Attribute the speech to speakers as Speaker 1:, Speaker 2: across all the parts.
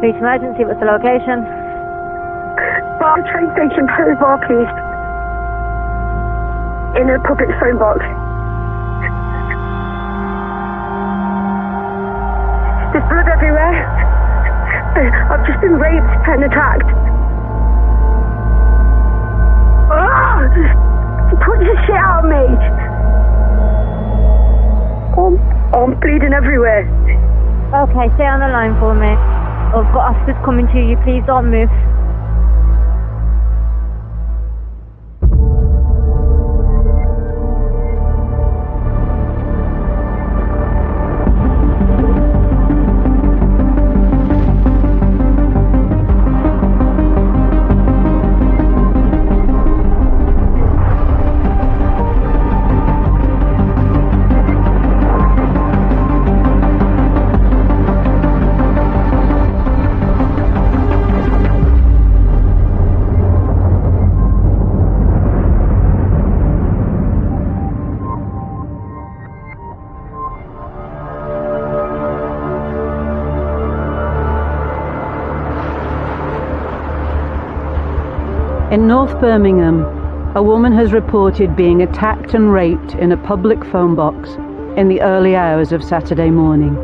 Speaker 1: Rapist emergency, what's the location?
Speaker 2: Bar train station, Bar, please. In a public phone box. There's blood everywhere. I've just been raped and attacked. He put the shit out of me. I'm bleeding everywhere.
Speaker 1: Okay, stay on the line for me. I've got officers coming to you, please don't move.
Speaker 3: In North Birmingham, a woman has reported being attacked and raped in a public phone box in the early hours of Saturday morning.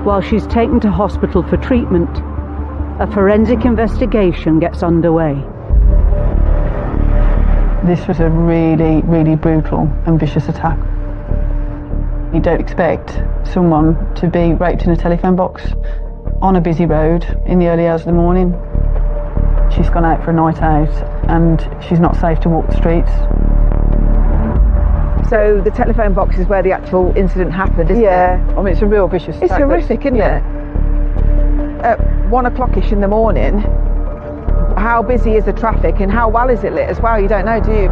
Speaker 3: While she's taken to hospital for treatment, a forensic investigation gets underway.
Speaker 4: This was a really, really brutal and vicious attack. You don't expect someone to be raped in a telephone box on a busy road in the early hours of the morning. She's gone out for a night out and she's not safe to walk the streets.
Speaker 5: So the telephone box is where the actual incident happened, isn't it?
Speaker 4: Yeah, I mean it's a real vicious attack.
Speaker 5: It's horrific, isn't it? At 1 o'clock-ish in the morning, how busy is the traffic and how well is it lit as well? You don't know, do you?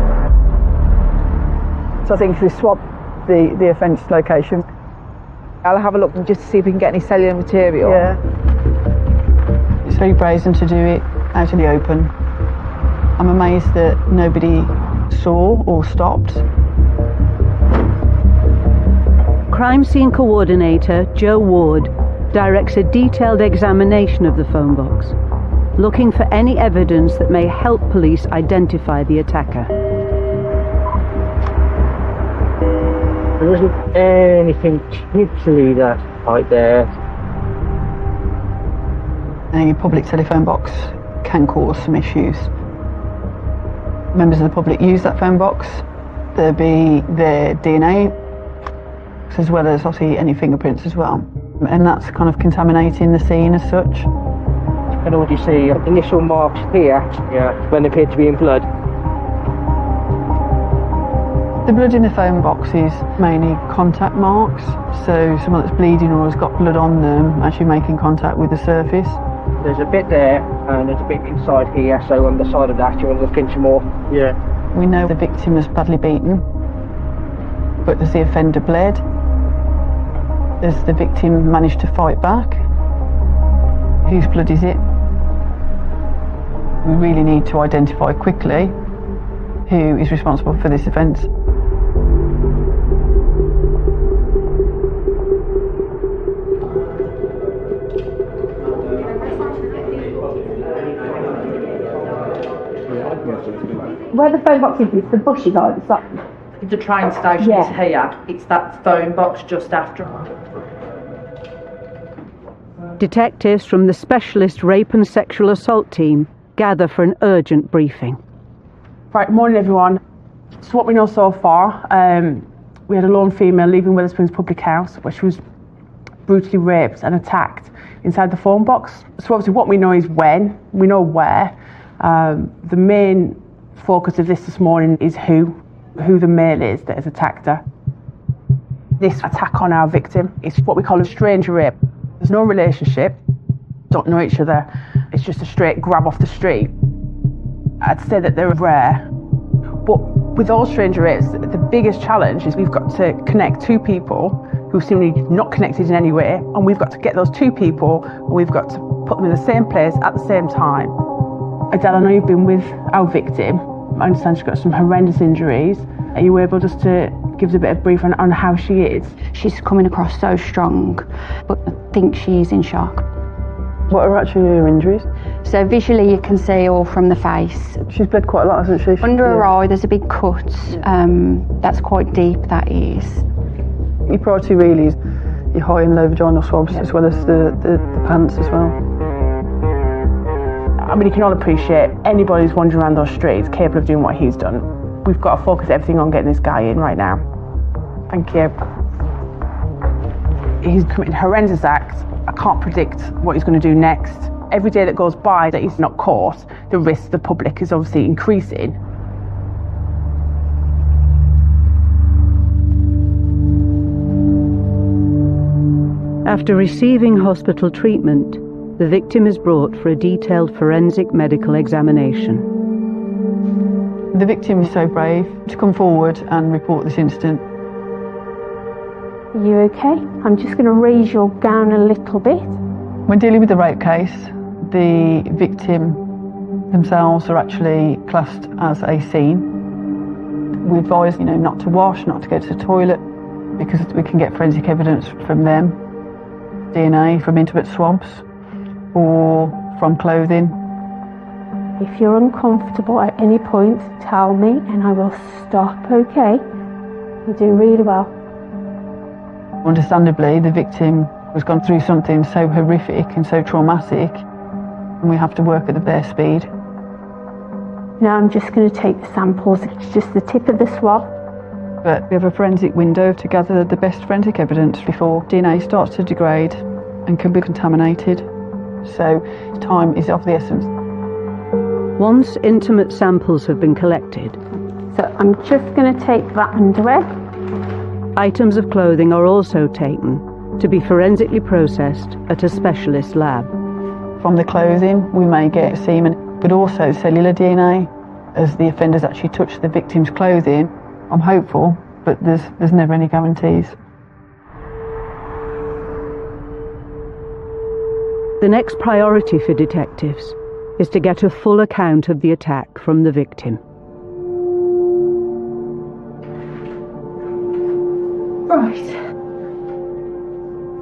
Speaker 4: So I think if we swap the offence location.
Speaker 5: I'll have a look just to see if we can get any cellular material.
Speaker 4: Yeah. It's very brazen to do it out in the open. I'm amazed that nobody saw or stopped.
Speaker 3: Crime scene coordinator Joe Ward directs a detailed examination of the phone box, looking for any evidence that may help police identify the attacker.
Speaker 6: There wasn't anything particularly that right there.
Speaker 4: A public telephone box can cause some issues. Members of the public use that phone box. There'll be their DNA, as well as obviously any fingerprints as well. And that's kind of contaminating the scene as such.
Speaker 6: And all you see initial marks here, when they appear to be in blood.
Speaker 4: The blood in the phone box is mainly contact marks, so someone that's bleeding or has got blood on them actually making contact with the surface.
Speaker 6: There's a bit there and there's a bit inside here, so on the side of that you want to look into more. Yeah.
Speaker 4: We know the victim was badly beaten, but has the offender bled? Has the victim managed to fight back? Whose blood is it? We really need to identify quickly who is responsible for this offence.
Speaker 7: Where the phone box is, it's the bushy guy. It's like
Speaker 8: the train station is here. It's that phone box just after.
Speaker 3: Detectives from the Specialist Rape and Sexual Assault team gather for an urgent briefing.
Speaker 7: Right, morning everyone. So what we know so far, we had a lone female leaving Wetherspoons Public House where she was brutally raped and attacked inside the phone box. So obviously what we know is when, we know where. The main focus of this morning is who the male is that has attacked her. This attack on our victim is what we call a stranger rape. There's no relationship, don't know each other, it's just a straight grab off the street. I'd say that they're rare, but with all stranger rapes, the biggest challenge is we've got to connect two people who seem to be not connected in any way, and we've got to get those two people and we've got to put them in the same place at the same time. Adele, I know you've been with our victim. I understand she's got some horrendous injuries. Are you able just to gives a bit of brief on how she is.
Speaker 9: She's coming across so strong, but I think she's in shock.
Speaker 4: What are actually her injuries?
Speaker 9: So visually you can see all from the face.
Speaker 4: She's bled quite a lot, hasn't she?
Speaker 9: Under her eye there's a big cut. That's quite deep, that is.
Speaker 4: Your priority really is your high and low vaginal swabs, as well as the pants as well.
Speaker 7: I mean, you can all appreciate anybody who's wandering around those streets capable of doing what he's done. We've got to focus everything on getting this guy in right now. Thank you. He's committed horrendous acts. I can't predict what he's going to do next. Every day that goes by that he's not caught, the risk to the public is obviously increasing.
Speaker 3: After receiving hospital treatment, the victim is brought for a detailed forensic medical examination.
Speaker 4: The victim is so brave to come forward and report this incident.
Speaker 10: Are you okay? I'm just going to raise your gown a little bit.
Speaker 4: When dealing with the rape case, the victim themselves are actually classed as a scene. We advise, not to wash, not to go to the toilet, because we can get forensic evidence from them, DNA from intimate swabs, or from clothing.
Speaker 10: If you're uncomfortable at any point, tell me and I will stop, okay? You do really well.
Speaker 4: Understandably, the victim has gone through something so horrific and so traumatic, and we have to work at the bare speed.
Speaker 10: Now I'm just going to take the samples. It's just the tip of the swab.
Speaker 4: But we have a forensic window to gather the best forensic evidence before DNA starts to degrade and can be contaminated. So time is of the essence.
Speaker 3: Once intimate samples have been collected,
Speaker 10: So I'm just going to take that underwear.
Speaker 3: items of clothing are also taken to be forensically processed at a specialist lab.
Speaker 4: From the clothing, we may get semen, but also cellular DNA, as the offenders actually touch the victim's clothing. I'm hopeful, but there's never any guarantees.
Speaker 3: The next priority for detectives is to get a full account of the attack from the victim.
Speaker 11: Right.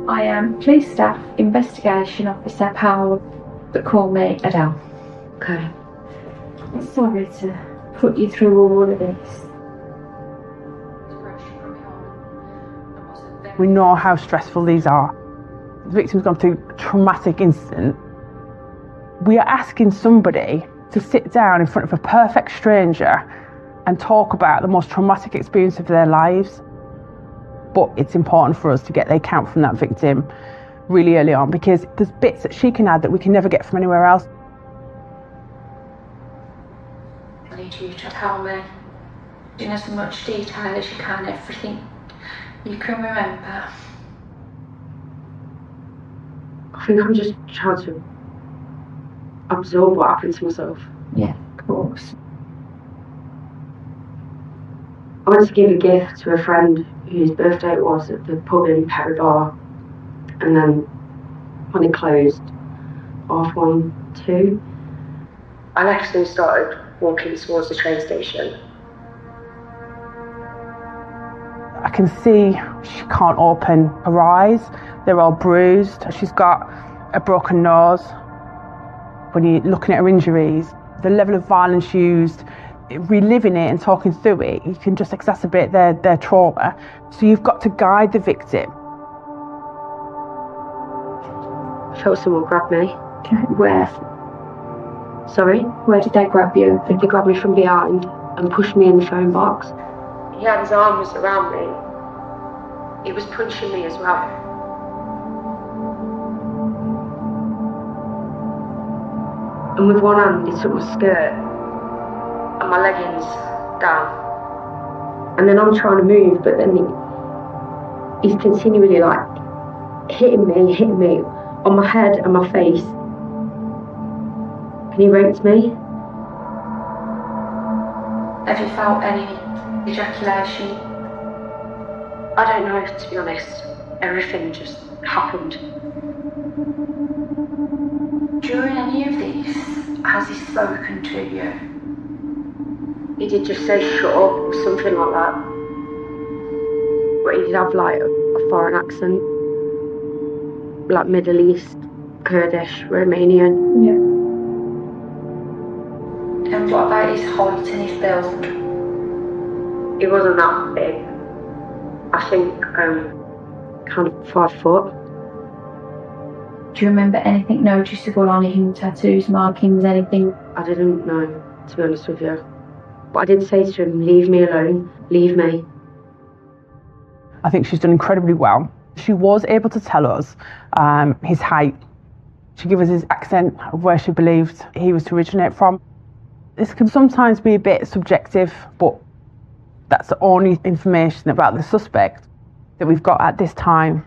Speaker 11: I am Police Staff Investigation Officer Powell, but call me Adele.
Speaker 2: Okay.
Speaker 11: Sorry to put you through all of this.
Speaker 7: We know how stressful these are. The victim's gone through a traumatic incident. We are asking somebody to sit down in front of a perfect stranger and talk about the most traumatic experience of their lives. But it's important for us to get the account from that victim really early on, because there's bits that she can add that we can never get from anywhere else.
Speaker 11: I need you to tell me in as much detail as you can, everything you can remember.
Speaker 2: I think I'm just trying to absorb what happened to myself.
Speaker 11: Yeah, of course.
Speaker 2: I went to give a gift to a friend whose birthday it was at the pub in Perry Bar, and then when it closed, 1:30, I left and started walking towards the train station.
Speaker 7: I can see she can't open her eyes. They're all bruised. She's got a broken nose. When you're looking at her injuries, the level of violence used, reliving it and talking through it, you can just exacerbate their trauma. So you've got to guide the victim.
Speaker 2: I felt someone grab me.
Speaker 11: Where?
Speaker 2: Sorry?
Speaker 11: Where did they grab you?
Speaker 2: They grabbed me from behind and pushed me in the phone box. He had his arms around me. He was punching me as well. And with one hand, he took my skirt and my leggings down. And then I'm trying to move, but then he's continually hitting me on my head and my face. And he raped me.
Speaker 11: Have you felt any ejaculation?
Speaker 2: I don't know, to be honest. Everything just happened.
Speaker 11: During any of these, has he spoken to you?
Speaker 2: He did just say shut up or something like that. but he did have like a foreign accent, like Middle East, Kurdish, Romanian.
Speaker 11: Yeah. And what about his height and his build?
Speaker 2: He wasn't that big. I think kind of 5 foot.
Speaker 11: Do you remember anything noticeable on him? Tattoos, markings, anything?
Speaker 2: I didn't know, to be honest with you. But I did say to him, leave me alone, leave me.
Speaker 7: I think she's done incredibly well. She was able to tell us his height. She gave us his accent of where she believed he was to originate from. This can sometimes be a bit subjective, but that's the only information about the suspect that we've got at this time.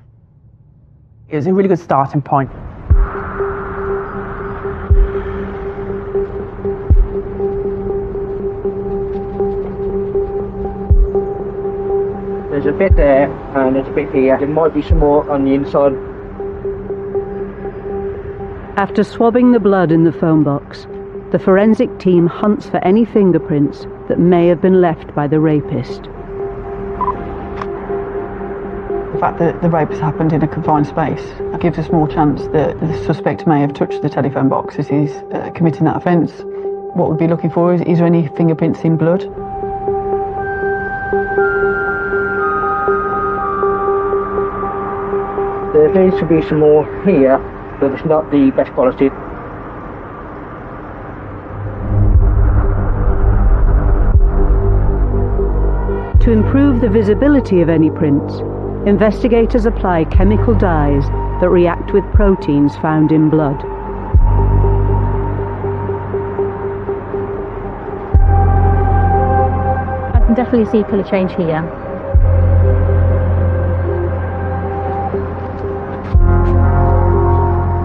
Speaker 7: It was a really good starting point.
Speaker 6: There's a bit there and there's a bit here. There might be some more on the inside.
Speaker 3: After swabbing the blood in the phone box, the forensic team hunts for any fingerprints that may have been left by the rapist.
Speaker 4: The fact that the rape has happened in a confined space gives us more chance that the suspect may have touched the telephone box as he's committing that offence. What we'd be looking for is there any fingerprints in blood?
Speaker 6: There needs to be some more here, but it's not the best quality.
Speaker 3: To improve the visibility of any prints, investigators apply chemical dyes that react with proteins found in blood.
Speaker 10: I can definitely see colour change here.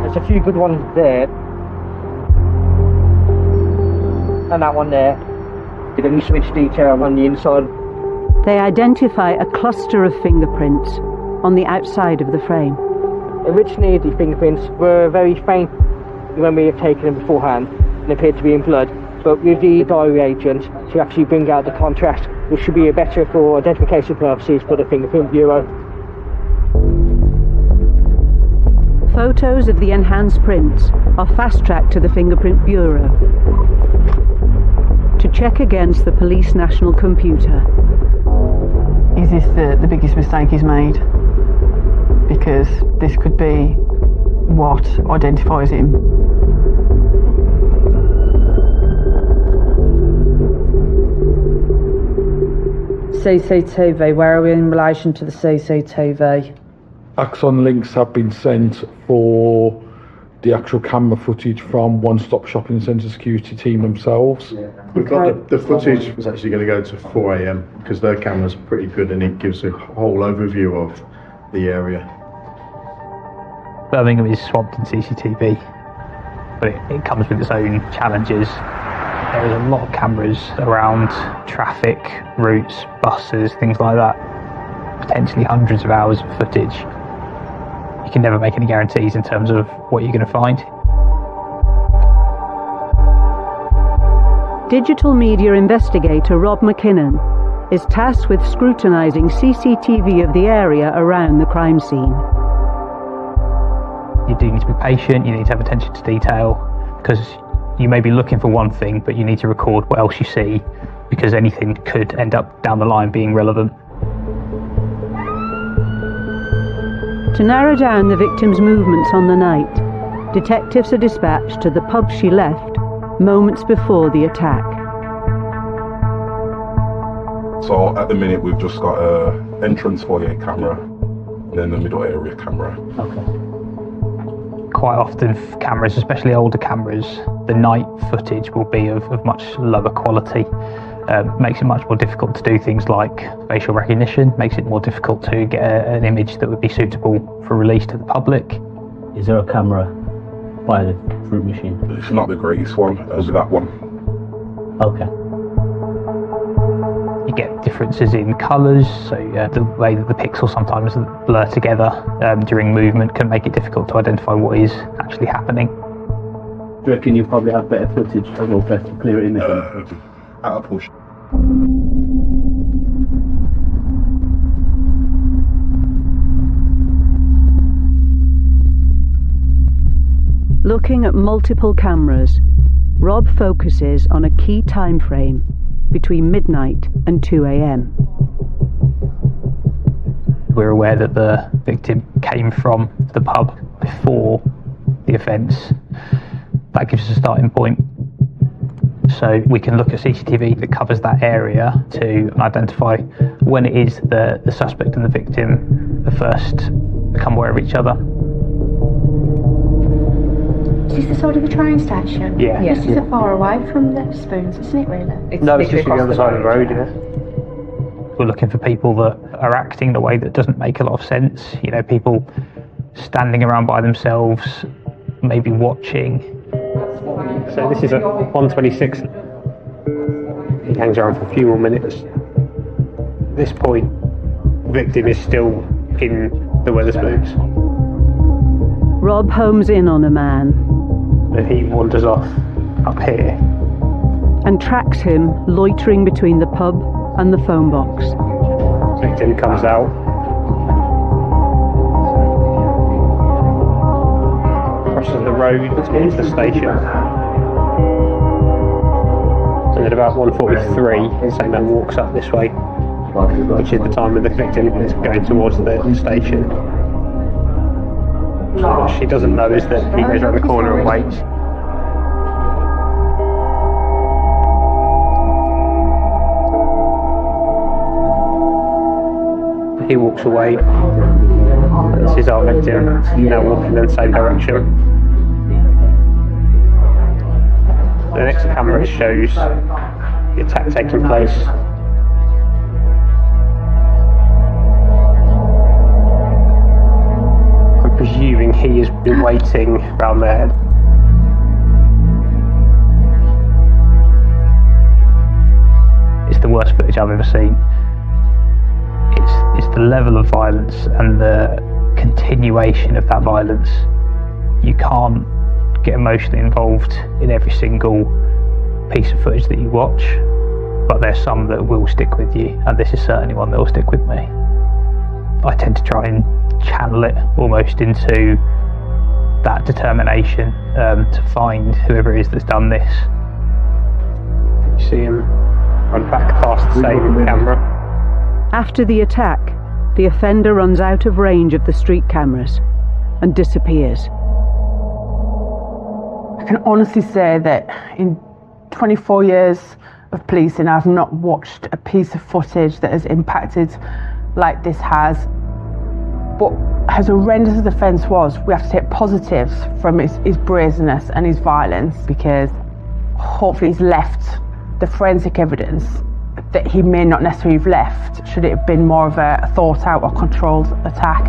Speaker 6: There's a few good ones there. And that one there. Then we switch detail on the inside.
Speaker 3: They identify a cluster of fingerprints on the outside of the frame.
Speaker 6: Originally the fingerprints were very faint when we had taken them beforehand and appeared to be in blood, but with the dye reagent to actually bring out the contrast, which should be better for identification purposes for the fingerprint bureau.
Speaker 3: Photos of the enhanced prints are fast-tracked to the Fingerprint Bureau to check against the police national computer.
Speaker 4: Is this the biggest mistake he's made? Because this could be what identifies him.
Speaker 8: CCTV, where are we in relation to the CCTV?
Speaker 12: Axon links have been sent for the actual camera footage from One Stop Shopping Centre security team themselves.
Speaker 13: We've got the footage was actually going to go to 4 AM because their camera's pretty good and it gives a whole overview of the area.
Speaker 14: Birmingham is swamped in CCTV, but it comes with its own challenges. There is a lot of cameras around traffic, routes, buses, things like that. Potentially hundreds of hours of footage. You can never make any guarantees in terms of what you're going to find.
Speaker 3: Digital media investigator Rob McKinnon is tasked with scrutinising CCTV of the area around the crime scene.
Speaker 14: You do need to be patient, you need to have attention to detail, because you may be looking for one thing, but you need to record what else you see, because anything could end up down the line being relevant.
Speaker 3: To narrow down the victim's movements on the night, detectives are dispatched to the pub she left moments before the attack.
Speaker 12: So at the minute we've just got a entrance foyer camera and then the middle area camera.
Speaker 14: Okay. Quite often cameras, especially older cameras, the night footage will be of much lower quality. Makes it much more difficult to do things like facial recognition, makes it more difficult to get an image that would be suitable for release to the public.
Speaker 15: Is there a camera by the fruit machine?
Speaker 12: It's not the greatest one, as that one.
Speaker 15: Okay.
Speaker 14: You get differences in colours, so the way that the pixels sometimes blur together during movement can make it difficult to identify what is actually happening.
Speaker 15: Do you reckon you probably have better footage as well to clear it in the
Speaker 12: At a push.
Speaker 3: Looking at multiple cameras, Rob focuses on a key time frame between midnight and 2 a.m.
Speaker 14: We're aware that the victim came from the pub before the offence. That gives us a starting point. So we can look at CCTV that covers that area to identify when it is the suspect and the victim are first become aware of each other.
Speaker 9: Is this the side of the train station?
Speaker 14: Yeah.
Speaker 9: This isn't far away from the Spoons, isn't it, really?
Speaker 14: It's just the other side of the road, yeah. We're looking for people that are acting in a way that doesn't make a lot of sense. You know, people standing around by themselves, maybe watching.
Speaker 16: So this is at 1:26. He hangs around for a few more minutes. At this point, the victim is still in the Wetherspoons.
Speaker 3: Rob homes in on a man.
Speaker 16: But he wanders off up here.
Speaker 3: And tracks him loitering between the pub and the phone box.
Speaker 16: The victim comes out. Crosses the road into the station. And at about 1:43, the same man walks up this way, which is the time when the victim is going towards the station. What she doesn't know is that he goes around the corner and waits. He walks away. This is our victim, now walking in the same direction. The next camera shows the attack taking place. I'm presuming he has been waiting around there.
Speaker 14: It's the worst footage I've ever seen. It's the level of violence and the continuation of that violence. You can't get emotionally involved in every single piece of footage that you watch, but there's some that will stick with you, and this is certainly one that will stick with me. I tend to try and channel it almost into that determination to find whoever it is that's done this.
Speaker 16: You see him run back past the same camera.
Speaker 3: After the attack, the offender runs out of range of the street cameras and disappears.
Speaker 7: I can honestly say that in 24 years of policing, I've not watched a piece of footage that has impacted like this has. But as horrendous as the offence was, we have to take positives from his brazenness and his violence, because hopefully he's left the forensic evidence that he may not necessarily have left should it have been more of a thought out or controlled attack.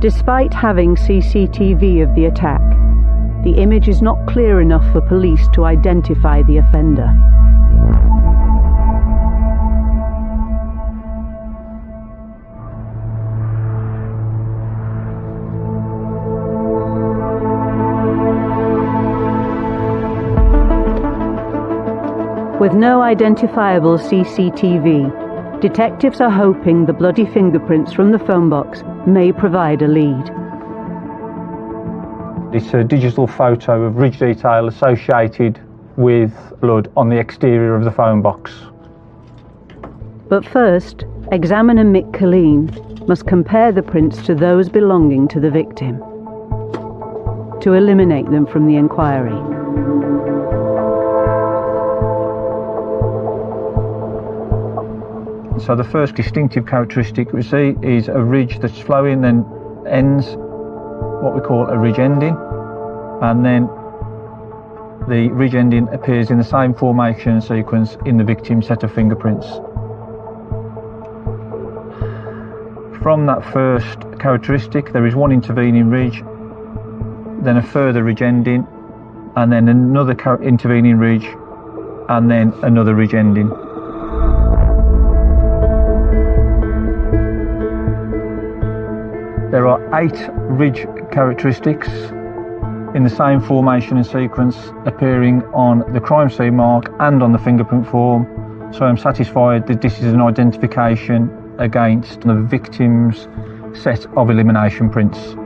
Speaker 3: Despite having CCTV of the attack, the image is not clear enough for police to identify the offender. With no identifiable CCTV, detectives are hoping the bloody fingerprints from the phone box may provide a lead.
Speaker 17: It's a digital photo of ridge detail associated with blood on the exterior of the phone box.
Speaker 3: But first, examiner Mick Colleen must compare the prints to those belonging to the victim to eliminate them from the inquiry.
Speaker 17: So the first distinctive characteristic we see is a ridge that's flowing, then ends, what we call a ridge ending, and then the ridge ending appears in the same formation sequence in the victim's set of fingerprints. From that first characteristic, there is one intervening ridge, then a further ridge ending, and then another intervening ridge, and then another ridge ending. There are 8 ridge characteristics in the same formation and sequence appearing on the crime scene mark and on the fingerprint form, so I'm satisfied that this is an identification against the victim's set of elimination prints.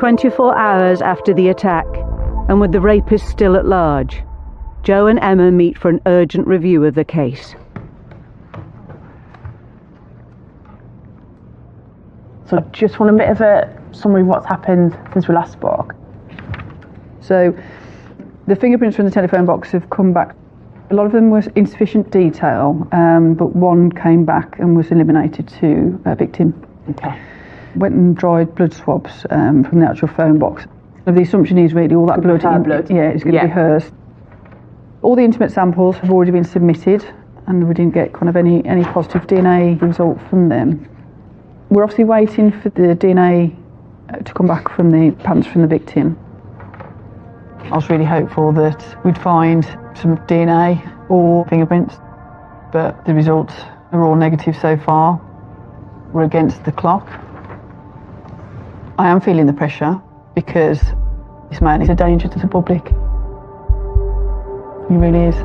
Speaker 3: 24 hours after the attack, and with the rapist still at large, Joe and Emma meet for an urgent review of the case.
Speaker 7: So just want a bit of a summary of what's happened since we last spoke.
Speaker 4: So the fingerprints from the telephone box have come back. A lot of them were insufficient detail, but one came back and was eliminated to a victim.
Speaker 7: Okay.
Speaker 4: Went and dried blood swabs from the actual phone box. So the assumption is really all that blood, yeah, it's going to be hers. All the intimate samples have already been submitted, and we didn't get kind of any positive DNA result from them. We're obviously waiting for the DNA to come back from the pants from the victim. I was really hopeful that we'd find some DNA or fingerprints, but the results are all negative so far. We're against the clock. I am feeling the pressure because this man is a danger to the public. He really is.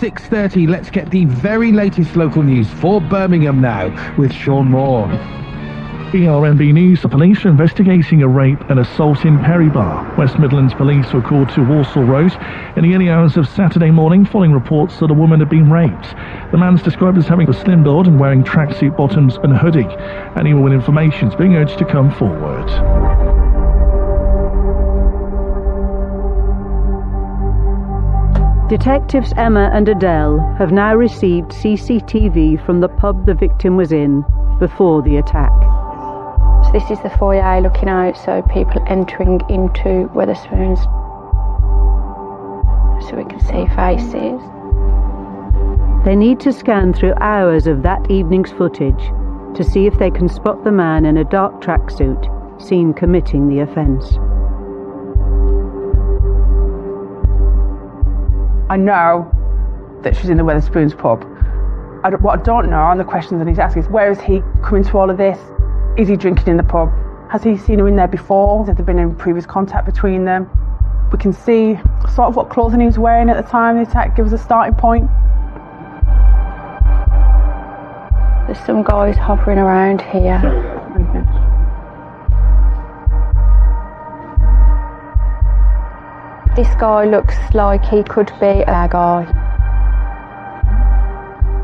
Speaker 18: .30, let's get the very latest local news for Birmingham now with Sean Moore.
Speaker 19: ERMB News. The police are investigating a rape and assault in Perry Bar. West Midlands police were called to Walsall Road in the early hours of Saturday morning following reports that a woman had been raped. The man's described as having a slim build and wearing tracksuit bottoms and hoodie. Anyone with information is being urged to come forward.
Speaker 3: Detectives Emma and Adele have now received CCTV from the pub the victim was in before the attack.
Speaker 9: So this is the foyer looking out, so people entering into Wetherspoons, so we can see faces.
Speaker 3: They need to scan through hours of that evening's footage to see if they can spot the man in a dark tracksuit seen committing the offence.
Speaker 7: I know that she's in the Wetherspoons pub. What I don't know, and the questions I need to ask is, where is he coming to all of this? Is he drinking in the pub? Has he seen her in there before? Has there been any previous contact between them? We can see sort of what clothing he was wearing at the time of the attack, give us a starting point.
Speaker 9: There's some guys hovering around here. This guy looks like he could be a guy.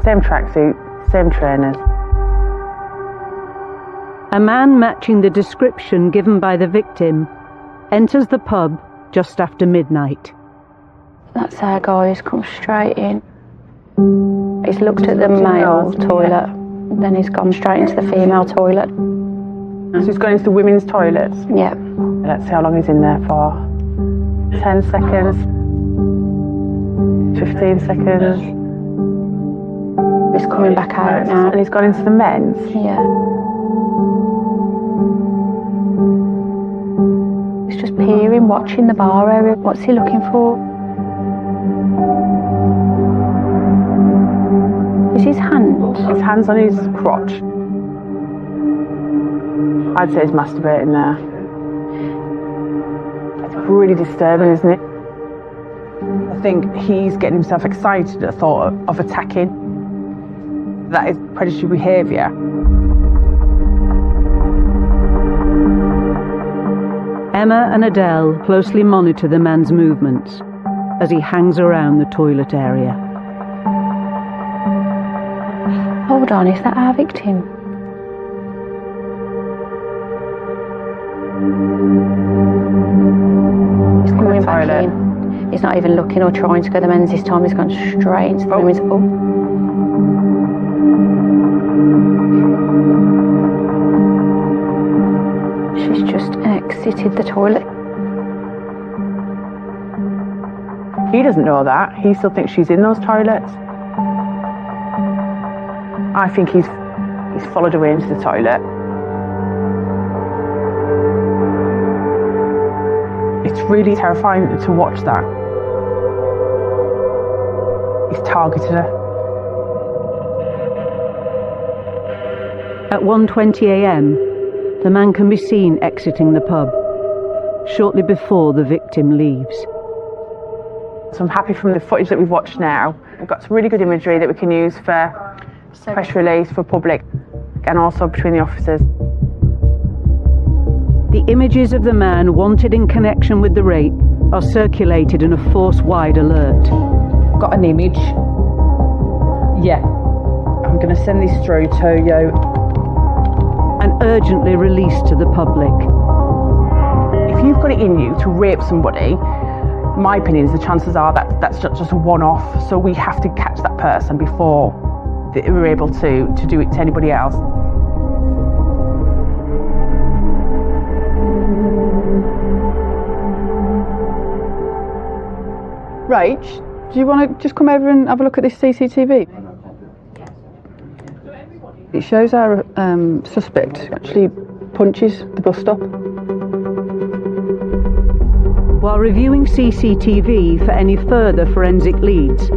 Speaker 7: Same tracksuit, same trainers.
Speaker 3: A man matching the description given by the victim enters the pub just after midnight.
Speaker 9: That's our guy who's come straight in. He's looked at the male toilet, then he's gone straight into the female toilet.
Speaker 7: So he's gone into the women's toilets?
Speaker 9: Yeah.
Speaker 7: Let's see how long he's in there for. 10 seconds. 15 seconds.
Speaker 9: He's coming back out now.
Speaker 7: And he's gone into the men's?
Speaker 9: Yeah. He's just peering, watching the bar area. What's he looking for? Is his hand?
Speaker 7: His hand's on his crotch. I'd say he's masturbating there. It's really disturbing, isn't it? I think he's getting himself excited at the thought of attacking. That is predatory behaviour.
Speaker 3: Emma and Adele closely monitor the man's movements as he hangs around the toilet area.
Speaker 9: Hold on, is that our victim? He's coming back in. He's not even looking or trying to go to the men's this time. He's gone straight into the women's. She's just exited the toilet.
Speaker 7: He doesn't know that. He still thinks she's in those toilets. I think he's followed her into the toilet. It's really terrifying to watch that. He's targeted her.
Speaker 3: At 1:20 a.m, the man can be seen exiting the pub, shortly before the victim leaves.
Speaker 7: So I'm happy from the footage that we've watched now. We've got some really good imagery that we can use for press release for public and also between the officers.
Speaker 3: The images of the man wanted in connection with the rape are circulated in a force-wide alert.
Speaker 8: Got an image. Yeah.
Speaker 7: I'm going to send this through to you.
Speaker 3: And urgently released to the public.
Speaker 7: If you've got it in you to rape somebody, my opinion is the chances are that that's just a one-off, so we have to catch that person before we're able to do it to anybody else.
Speaker 4: Rach, do you want to just come over and have a look at this CCTV? It shows our suspect actually punches the bus stop.
Speaker 3: While reviewing CCTV for any further forensic leads,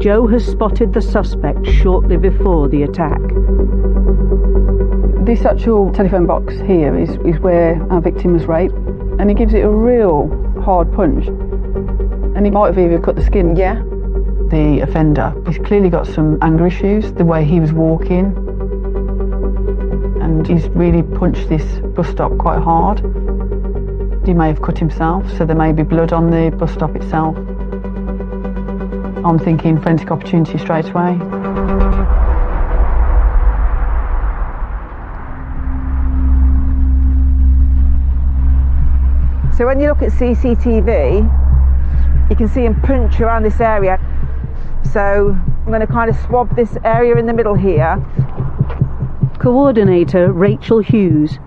Speaker 3: Joe has spotted the suspect shortly before the attack.
Speaker 4: This actual telephone box here is where our victim was raped, and he gives it a real hard punch. And he might have even cut the skin.
Speaker 7: Yeah.
Speaker 4: The offender, he's clearly got some anger issues, the way he was walking. And he's really punched this bus stop quite hard. He may have cut himself, so there may be blood on the bus stop itself. I'm thinking forensic opportunity straight away.
Speaker 5: So when you look at CCTV, you can see him punch around this area. So I'm going to kind of swab this area in the middle here.
Speaker 3: Coordinator Rachel Hughes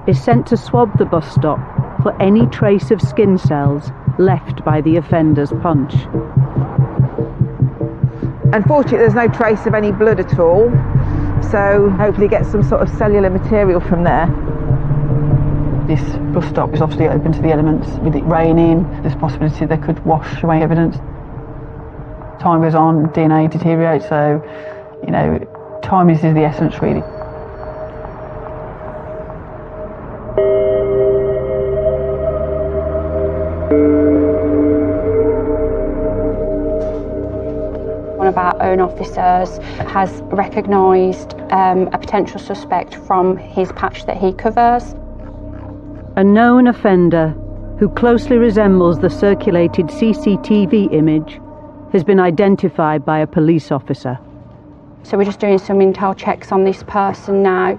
Speaker 3: is sent to swab the bus stop for any trace of skin cells left by the offender's punch.
Speaker 5: Unfortunately, there's no trace of any blood at all, so hopefully get some sort of cellular material from there.
Speaker 4: This bus stop is obviously open to the elements. With it raining, there's a possibility they could wash away evidence. Time goes on, DNA deteriorates, so, you know, time is the essence, really.
Speaker 9: One of our own officers has recognised a potential suspect from his patch that he covers.
Speaker 3: A known offender who closely resembles the circulated CCTV image has been identified by a police officer.
Speaker 9: So we're just doing some intel checks on this person now.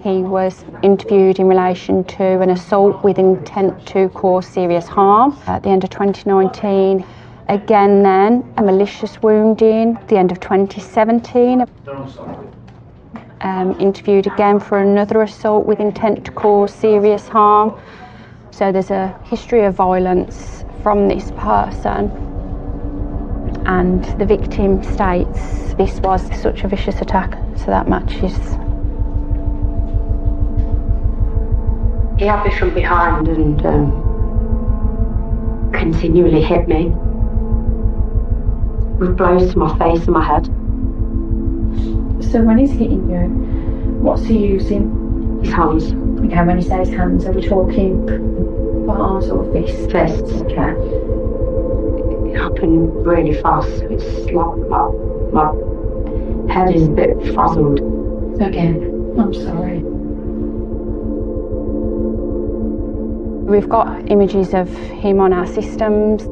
Speaker 9: He was interviewed in relation to an assault with intent to cause serious harm at the end of 2019. Again then, a malicious wounding at the end of 2017. Interviewed again for another assault with intent to cause serious harm. So there's a history of violence from this person. And the victim states this was such a vicious attack, so that matches.
Speaker 2: He had me from behind and continually hit me with blows to my face and my head.
Speaker 11: So when he's hitting you, what's he using?
Speaker 2: His hands.
Speaker 11: Okay, when he says hands, are we talking arms or fists?
Speaker 2: Fists.
Speaker 11: Okay.
Speaker 2: It happened really fast. It's like my head is a bit frazzled.
Speaker 11: Again, I'm sorry.
Speaker 9: We've got images of him on our systems.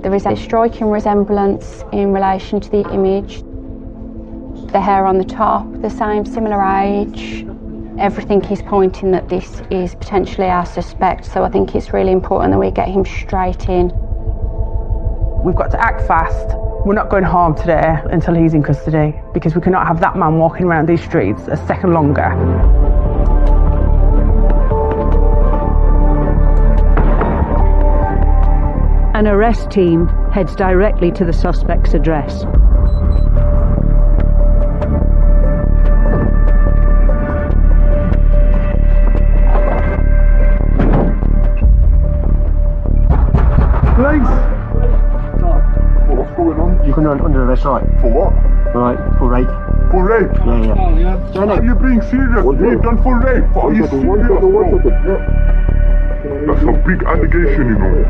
Speaker 9: There is a striking resemblance in relation to the image. The hair on the top, the same, similar age. Everything is pointing that this is potentially our suspect, so I think it's really important that we get him straight in.
Speaker 7: We've got to act fast. We're not going home today until he's in custody, because we cannot have that man walking around these streets a second longer.
Speaker 3: An arrest team heads directly to the suspect's address.
Speaker 20: What's going on? You're going under arrest, right? For what? Right, for rape. For rape? Yeah. Are you being serious? You've done for rape? Are you serious?
Speaker 21: That's a big allegation, you know.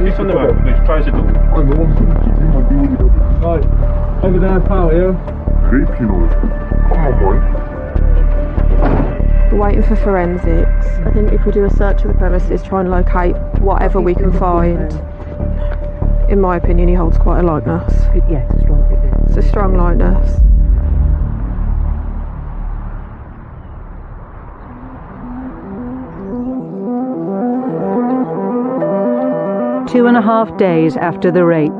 Speaker 16: It's on the road, which tries to do.
Speaker 21: I know I'm thinking you
Speaker 16: Right, over there, pal, yeah?
Speaker 21: rape, you know. Come on, boy.
Speaker 22: We're waiting for forensics. I think if we do a search of the premises, try and locate whatever we can find. In my opinion, he holds quite a likeness.
Speaker 3: Yeah, it's a strong.
Speaker 22: It's a strong likeness.
Speaker 3: Two and a half days after the rape,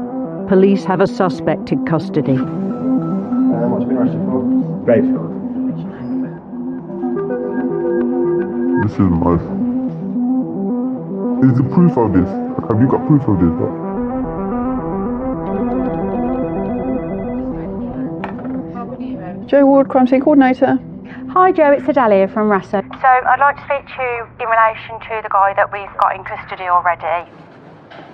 Speaker 3: police have a suspect in custody.
Speaker 15: What's been arrested for? Rape.
Speaker 21: This is nice. Is the proof of this? Have you got proof of this?
Speaker 4: Joe Ward, crime scene coordinator.
Speaker 23: Hi Joe, it's Adelia from Rasa. So I'd like to speak to you in relation to the guy that we've got in custody already.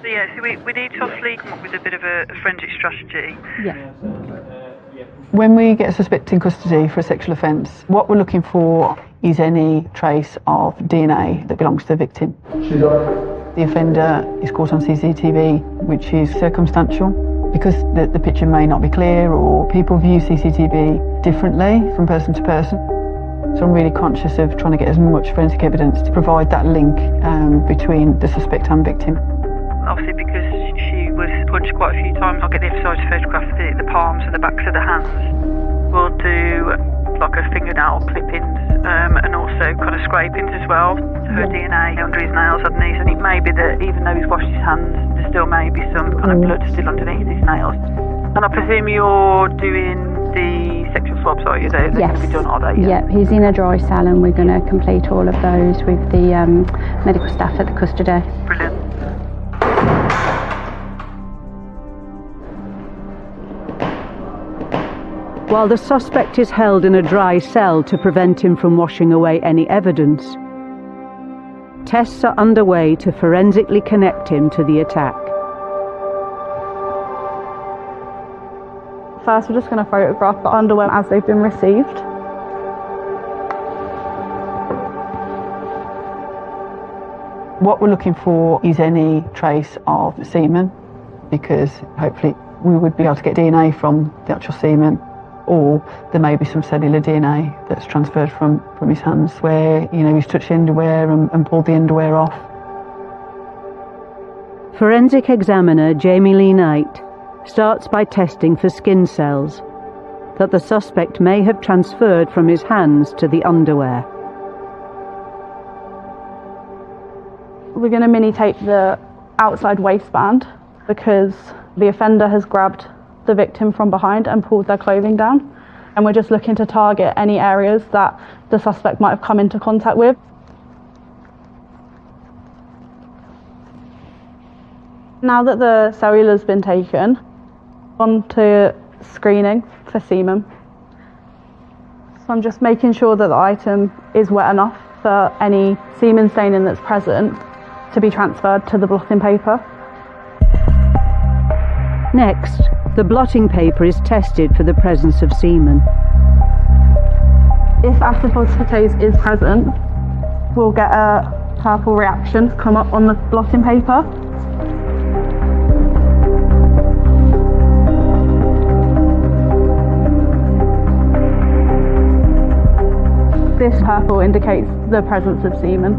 Speaker 24: So we need to obviously come up with a bit of a forensic strategy.
Speaker 23: Yeah.
Speaker 4: When we get a suspect in custody for a sexual offence, what we're looking for is any trace of DNA that belongs to the victim. The offender is caught on CCTV, which is circumstantial, because the picture may not be clear or people view CCTV differently from person to person. So I'm really conscious of trying to get as much forensic evidence to provide that link between the suspect and victim.
Speaker 24: Obviously, because she was punched quite a few times, I'll get the exercise to photograph the palms and the backs of the hands. We'll do like a fingernail clippings and also kind of scrapings as well. Her DNA under his nails underneath, and it may be that even though he's washed his hands, there still may be some kind of blood still underneath his nails. And I presume you're doing the sexual swabs, are you? They're going to be done, are they?
Speaker 23: Yep, he's in a dry cell and we're going to complete all of those with the medical staff at the custody.
Speaker 24: Brilliant.
Speaker 3: While the suspect is held in a dry cell to prevent him from washing away any evidence, tests are underway to forensically connect him to the attack.
Speaker 22: First, we're just going to photograph the underwear as they've been received.
Speaker 4: What we're looking for is any trace of semen, because hopefully we would be able to get DNA from the actual semen, or there may be some cellular DNA that's transferred from his hands where, you know, he's touched the underwear and pulled the underwear off.
Speaker 3: Forensic examiner Jamie Lee Knight starts by testing for skin cells that the suspect may have transferred from his hands to the underwear.
Speaker 22: We're going to mini tape the outside waistband because the offender has grabbed the victim from behind and pulled their clothing down, and we're just looking to target any areas that the suspect might have come into contact with. Now that the cellular's been taken, on to screening for semen. So I'm just making sure that the item is wet enough for any semen staining that's present to be transferred to the blotting paper.
Speaker 3: Next, the blotting paper is tested for the presence of semen.
Speaker 22: If acid phosphatase is present, we'll get a purple reaction come up on the blotting paper. This purple indicates the presence of semen.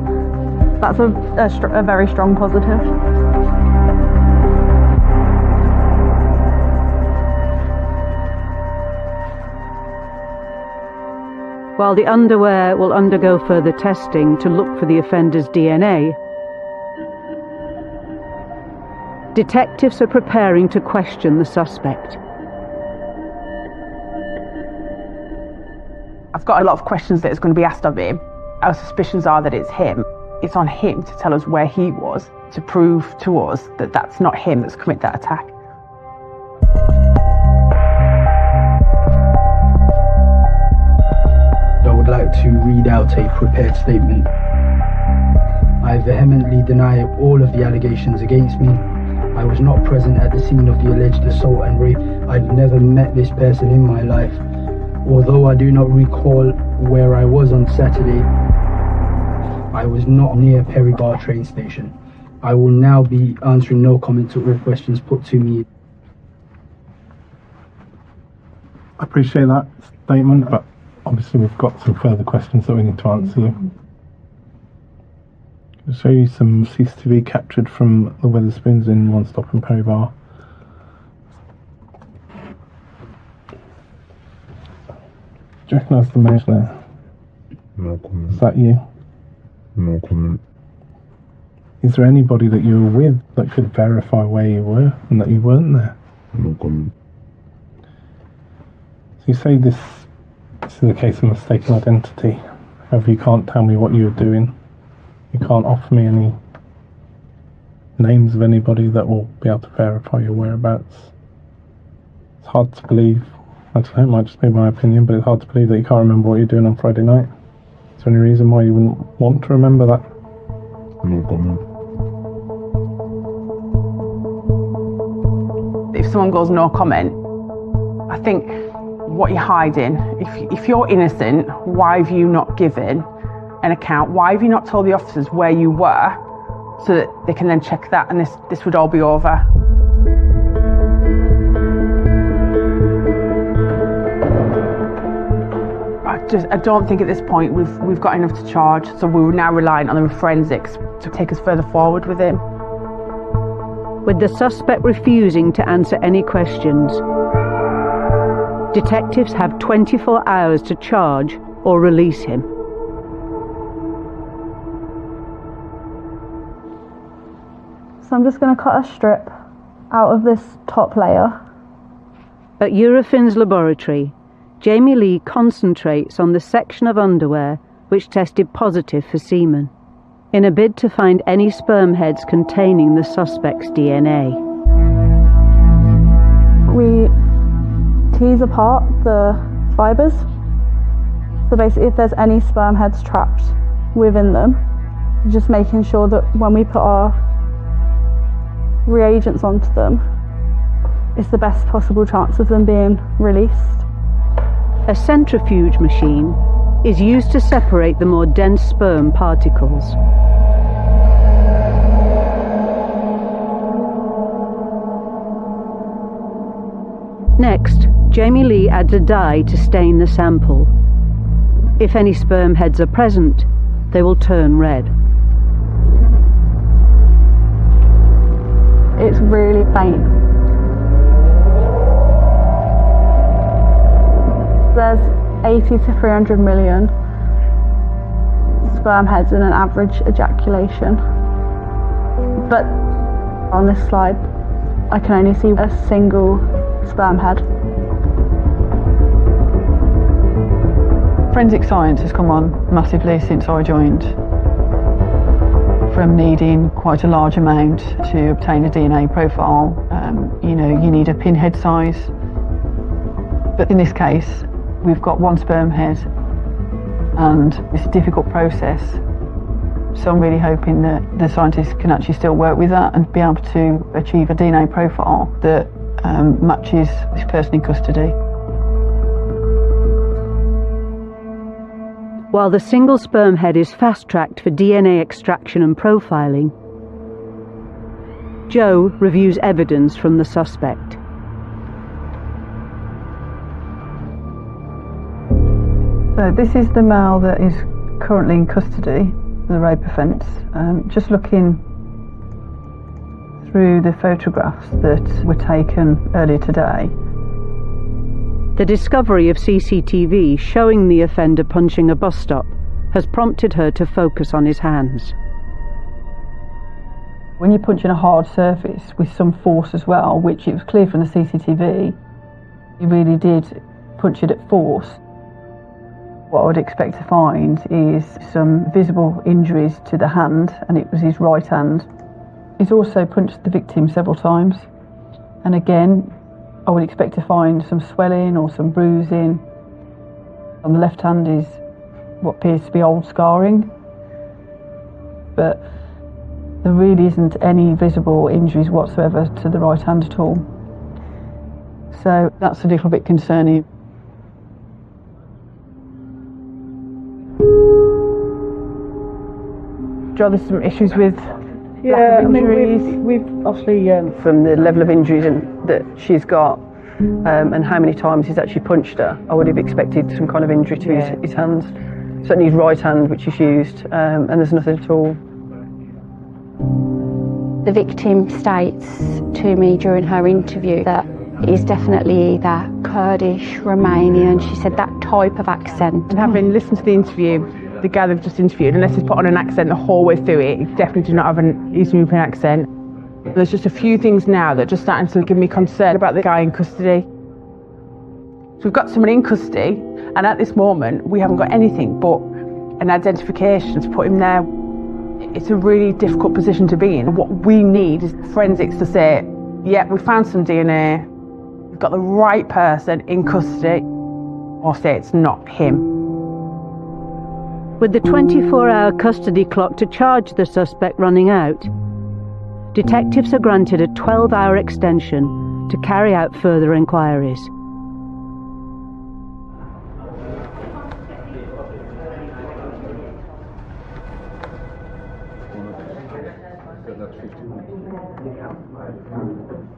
Speaker 22: That's a very strong positive.
Speaker 3: While the underwear will undergo further testing to look for the offender's DNA, detectives are preparing to question the suspect.
Speaker 7: I've got a lot of questions that is going to be asked of him. Our suspicions are that it's him. It's on him to tell us where he was, to prove to us that that's not him that's committed that attack.
Speaker 25: I would like to read out a prepared statement. I vehemently deny all of the allegations against me. I was not present at the scene of the alleged assault and rape. I've never met this person in my life. Although I do not recall where I was on Saturday, I was not near Perry Bar train station. I will now be answering no comment to all questions put to me.
Speaker 1: I appreciate that statement, but obviously we've got some further questions that we need to answer you. I'll show you some CCTV captured from the Wetherspoons in One Stop and Perry Bar. Do you recognise the male there?
Speaker 21: No comment.
Speaker 1: Is that you?
Speaker 21: No comment.
Speaker 1: Is there anybody that you were with that could verify where you were and that you weren't there?
Speaker 21: No comment.
Speaker 1: So you say this is a case of mistaken identity. However, you can't tell me what you were doing. You can't offer me any names of anybody that will be able to verify your whereabouts. It's hard to believe. I don't know, it might just be my opinion, but it's hard to believe that you can't remember what you're doing on Friday night. Is there any reason why you wouldn't want to remember that?
Speaker 21: No comment.
Speaker 7: If someone goes no comment, I think what you're hiding, if you're innocent, why have you not given an account? Why have you not told the officers where you were so that they can then check that and this would all be over? I don't think at this point we've got enough to charge, so we're now relying on the forensics to take us further forward with him.
Speaker 3: With the suspect refusing to answer any questions, detectives have 24 hours to charge or release him.
Speaker 22: So I'm just going to cut a strip out of this top layer.
Speaker 3: At Eurofin's laboratory, Jamie Lee concentrates on the section of underwear which tested positive for semen, in a bid to find any sperm heads containing the suspect's DNA.
Speaker 22: We tease apart the fibres. So basically if there's any sperm heads trapped within them, just making sure that when we put our reagents onto them, it's the best possible chance of them being released.
Speaker 3: A centrifuge machine is used to separate the more dense sperm particles. Next, Jamie Lee adds a dye to stain the sample. If any sperm heads are present, they will turn red.
Speaker 22: It's really faint. There's 80 to 300 million sperm heads in an average ejaculation. But on this slide, I can only see a single sperm head.
Speaker 4: Forensic science has come on massively since I joined. From needing quite a large amount to obtain a DNA profile, you need a pinhead size. But in this case, we've got one sperm head and it's a difficult process. So I'm really hoping that the scientists can actually still work with that and be able to achieve a DNA profile that matches this person in custody.
Speaker 3: While the single sperm head is fast-tracked for DNA extraction and profiling, Joe reviews evidence from the suspect.
Speaker 4: So this is the male that is currently in custody for the rape offence. Just looking through the photographs that were taken earlier today.
Speaker 3: The discovery of CCTV showing the offender punching a bus stop has prompted her to focus on his hands.
Speaker 4: When you're punching a hard surface with some force as well, which it was clear from the CCTV, he really did punch it at force. What I would expect to find is some visible injuries to the hand, and it was his right hand. He's also punched the victim several times, and again, I would expect to find some swelling or some bruising. On the left hand is what appears to be old scarring, but there really isn't any visible injuries whatsoever to the right hand at all. So that's a little bit concerning.
Speaker 7: Joe, there's some issues with
Speaker 4: Yeah,
Speaker 7: lack
Speaker 4: I
Speaker 7: of
Speaker 4: mean,
Speaker 7: injuries.
Speaker 4: we've obviously, from the level of injuries that she's got and how many times he's actually punched her, I would have expected some kind of injury to his hands. Certainly his right hand, which is used, and there's nothing at all.
Speaker 9: The victim states to me during her interview that he's definitely either Kurdish, Romanian. She said that type of accent.
Speaker 7: And having listened to the interview, the guy they've just interviewed, unless he's put on an accent the whole way through it, he definitely does not have an East European accent. There's just a few things now that are just starting to give me concern about the guy in custody. So we've got someone in custody, and at this moment, we haven't got anything but an identification to put him there. It's a really difficult position to be in. What we need is forensics to say, yeah, we found some DNA, we've got the right person in custody, or say it's not him.
Speaker 3: With the 24-hour custody clock to charge the suspect running out, detectives are granted a 12-hour extension to carry out further inquiries.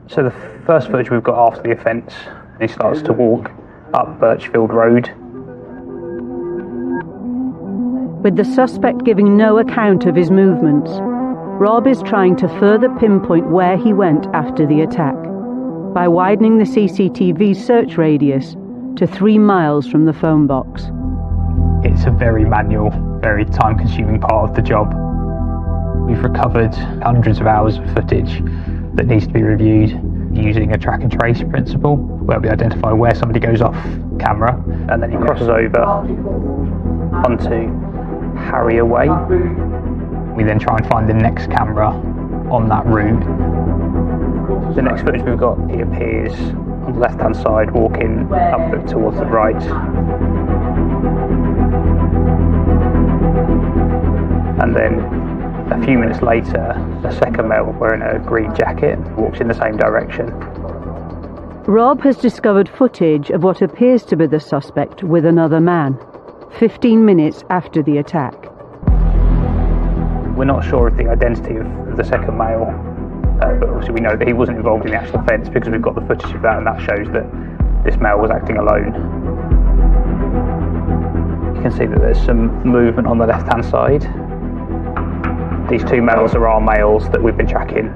Speaker 6: So the first footage we've got after the offence, he starts to walk up Birchfield Road.
Speaker 3: With the suspect giving no account of his movements, Rob is trying to further pinpoint where he went after the attack by widening the CCTV search radius to 3 miles from the phone box.
Speaker 6: It's a very manual, very time-consuming part of the job. We've recovered hundreds of hours of footage that needs to be reviewed using a track and trace principle, where we identify where somebody goes off camera and then he crosses over onto Harrier Way. We then try and find the next camera on that route. The next footage we've got, he appears on the left hand side walking up towards the right. And then a few minutes later, a second male wearing a green jacket walks in the same direction.
Speaker 3: Rob has discovered footage of what appears to be the suspect with another man, 15 minutes after the attack.
Speaker 6: We're not sure of the identity of the second male, but obviously we know that he wasn't involved in the actual offence because we've got the footage of that, and that shows that this male was acting alone. You can see that there's some movement on the left-hand side. These two males are our males that we've been tracking.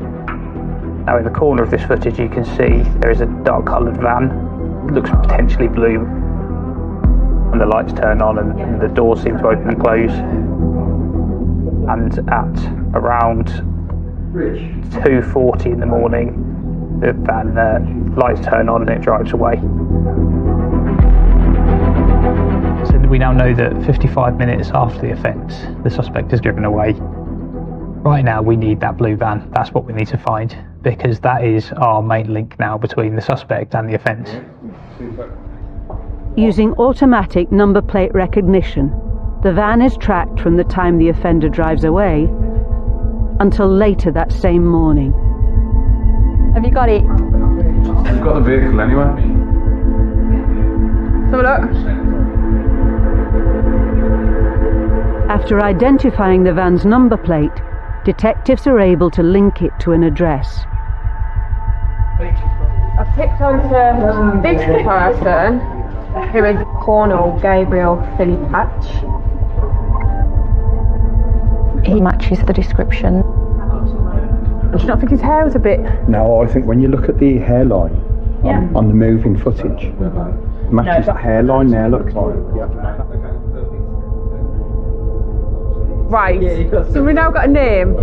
Speaker 6: Now in the corner of this footage you can see there is a dark coloured van. It looks potentially blue. And the lights turn on and the doors seem to open and close. And at around 2:40 in the morning, the van lights turn on and it drives away. So we now know that 55 minutes after the offence, the suspect is driven away. Right now we need that blue van. That's what we need to find, because that is our main link now between the suspect and the offence.
Speaker 3: Using automatic number plate recognition, the van is tracked from the time the offender drives away until later that same morning.
Speaker 9: Have you got it?
Speaker 21: You've got the vehicle anyway.
Speaker 7: Have a look.
Speaker 3: After identifying the van's number plate, detectives are able to link it to an address.
Speaker 10: I've picked onto this person, who is Cornel Gabriel Philippatch.
Speaker 9: He matches the description.
Speaker 7: Do you not think his hair was a bit...
Speaker 12: No, I think when you look at the hairline on the moving footage, it matches that hairline there, look.
Speaker 7: Right, so we've now got a name.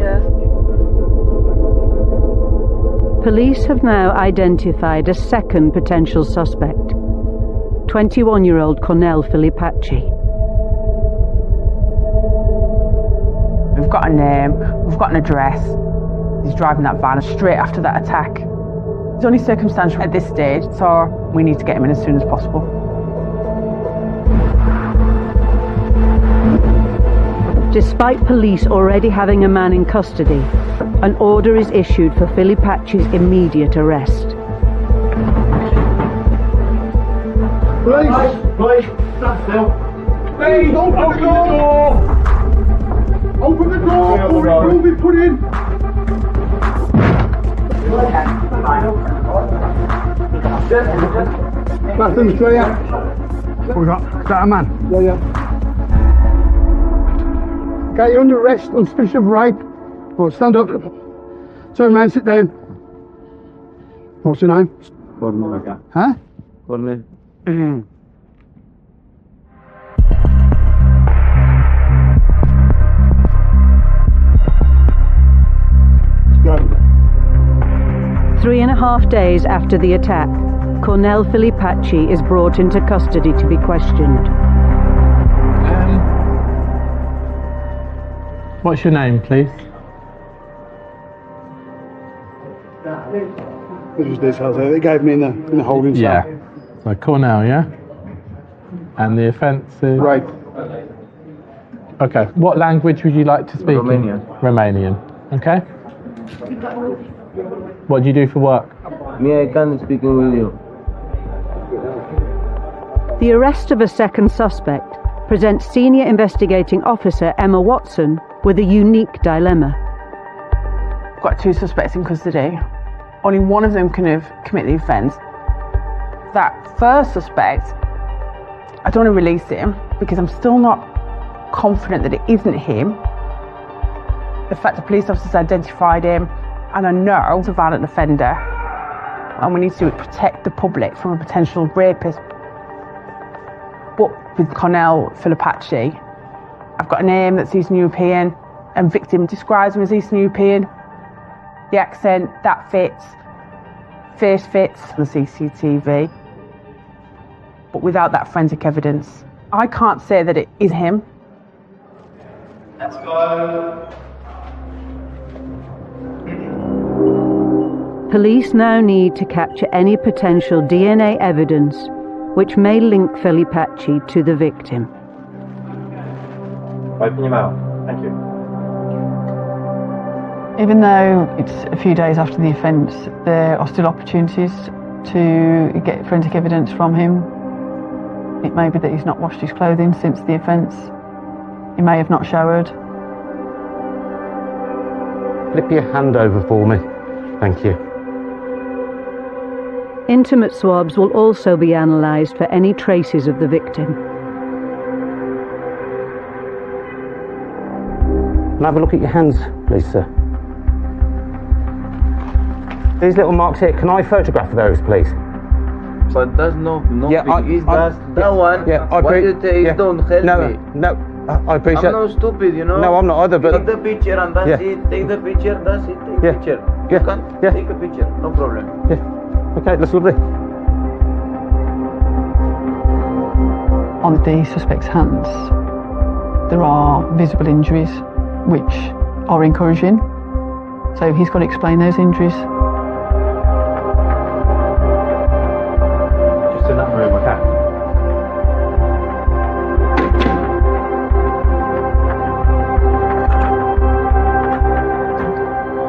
Speaker 3: Police have now identified a second potential suspect, 21-year-old Cornel Philippatch.
Speaker 7: We've got a name, we've got an address. He's driving that van straight after that attack. It's only circumstantial at this stage, so we need to get him in as soon as possible.
Speaker 3: Despite police already having a man in custody, an order is issued for Philippatch's immediate arrest.
Speaker 20: Please, stand still. Please, open the door! Open the door! Or it will be put in! Nothing's clear. What we got? Is that a man? Yeah. Okay, you're under arrest on suspicion of rape. Oh, stand up. Turn around, sit down. What's your name?
Speaker 13: Cornel.
Speaker 20: Huh?
Speaker 13: Cornel.
Speaker 3: 3.5 days after the attack, Cornel Filipacci is brought into custody to be questioned.
Speaker 1: What's your name, please?
Speaker 20: This was details there. They gave me in the holding cell.
Speaker 1: Yeah. So Cornel, yeah? And the offence is?
Speaker 20: Rape.
Speaker 1: Okay. What language would you like to speak
Speaker 13: Romanian.
Speaker 1: in? Romanian. Okay. What do you do for work?
Speaker 13: Me, I can't speak with you.
Speaker 3: The arrest of a second suspect presents Senior Investigating Officer Emma Watson with a unique dilemma.
Speaker 7: I've got 2 suspects in custody. Only one of them can have committed the offence. That first suspect, I don't want to release him because I'm still not confident that it isn't him. The fact the police officers identified him, and I know he's a violent offender, and we need to protect the public from a potential rapist. But with Cornel Filipacci, I've got a name that's Eastern European, and victim describes him as Eastern European. The accent, that fits. Face fits, the CCTV. But without that forensic evidence, I can't say that it is him.
Speaker 20: Let's go.
Speaker 3: Police now need to capture any potential DNA evidence which may link Filipacci to the victim.
Speaker 13: Open your mouth. Thank you.
Speaker 4: Even though it's a few days after the offence, there are still opportunities to get forensic evidence from him. It may be that he's not washed his clothing since the offence. He may have not showered.
Speaker 14: Flip your hand over for me. Thank you.
Speaker 3: Intimate swabs will also be analysed for any traces of the victim.
Speaker 14: Can I have a look at your hands, please, sir? These little marks here, can I photograph those, please?
Speaker 13: But that's no
Speaker 14: Yeah,
Speaker 13: that one.
Speaker 14: Yeah,
Speaker 13: what you take,
Speaker 14: yeah.
Speaker 13: don't help me.
Speaker 14: No, I appreciate.
Speaker 13: I'm not stupid, you know.
Speaker 14: No, I'm not either. But
Speaker 13: take the picture and that's
Speaker 14: yeah.
Speaker 13: it. Take the picture, that's it. Take
Speaker 14: Yeah.
Speaker 13: picture.
Speaker 14: Yeah.
Speaker 13: You can
Speaker 14: Yeah.
Speaker 13: take a picture, no problem.
Speaker 14: Yeah. Okay, that's lovely.
Speaker 4: On the suspect's hands, there are visible injuries which are encouraging. So he's got to explain those injuries.
Speaker 13: Just in that room, okay?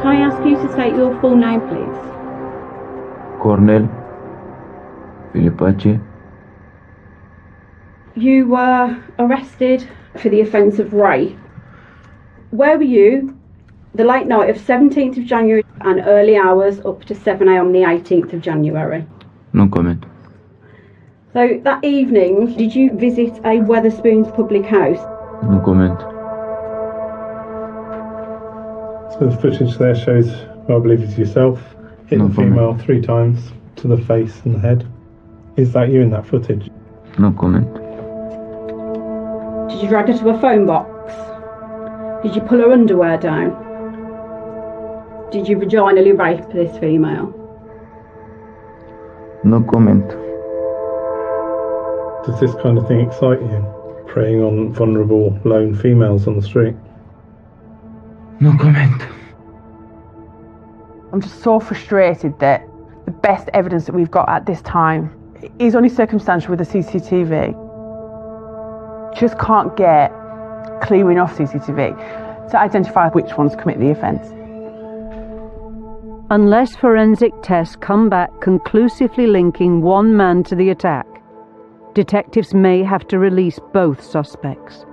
Speaker 23: Can I ask you to state your full name, please?
Speaker 13: Cornel Filipacci.
Speaker 23: You were arrested for the offence of rape. Where were you the late night of 17th of January and early hours up to 7 a.m. the 18th of January?
Speaker 13: No comment.
Speaker 23: So that evening, did you visit a Wetherspoons public house?
Speaker 13: No comment.
Speaker 1: So the footage there shows, I believe it's yourself, hit
Speaker 13: No
Speaker 1: the
Speaker 13: comment.
Speaker 1: female 3 times to the face and the head. Is that you in that footage?
Speaker 13: No comment.
Speaker 23: Did you drag her to a phone box? Did you pull her underwear down? Did you vaginally rape this female?
Speaker 13: No comment.
Speaker 1: Does this kind of thing excite you? Preying on vulnerable lone females on the street?
Speaker 13: No comment.
Speaker 7: I'm just so frustrated that the best evidence that we've got at this time is only circumstantial with the CCTV. Just can't get clear enough CCTV to identify which ones commit the offence.
Speaker 3: Unless forensic tests come back conclusively linking one man to the attack, detectives may have to release both suspects.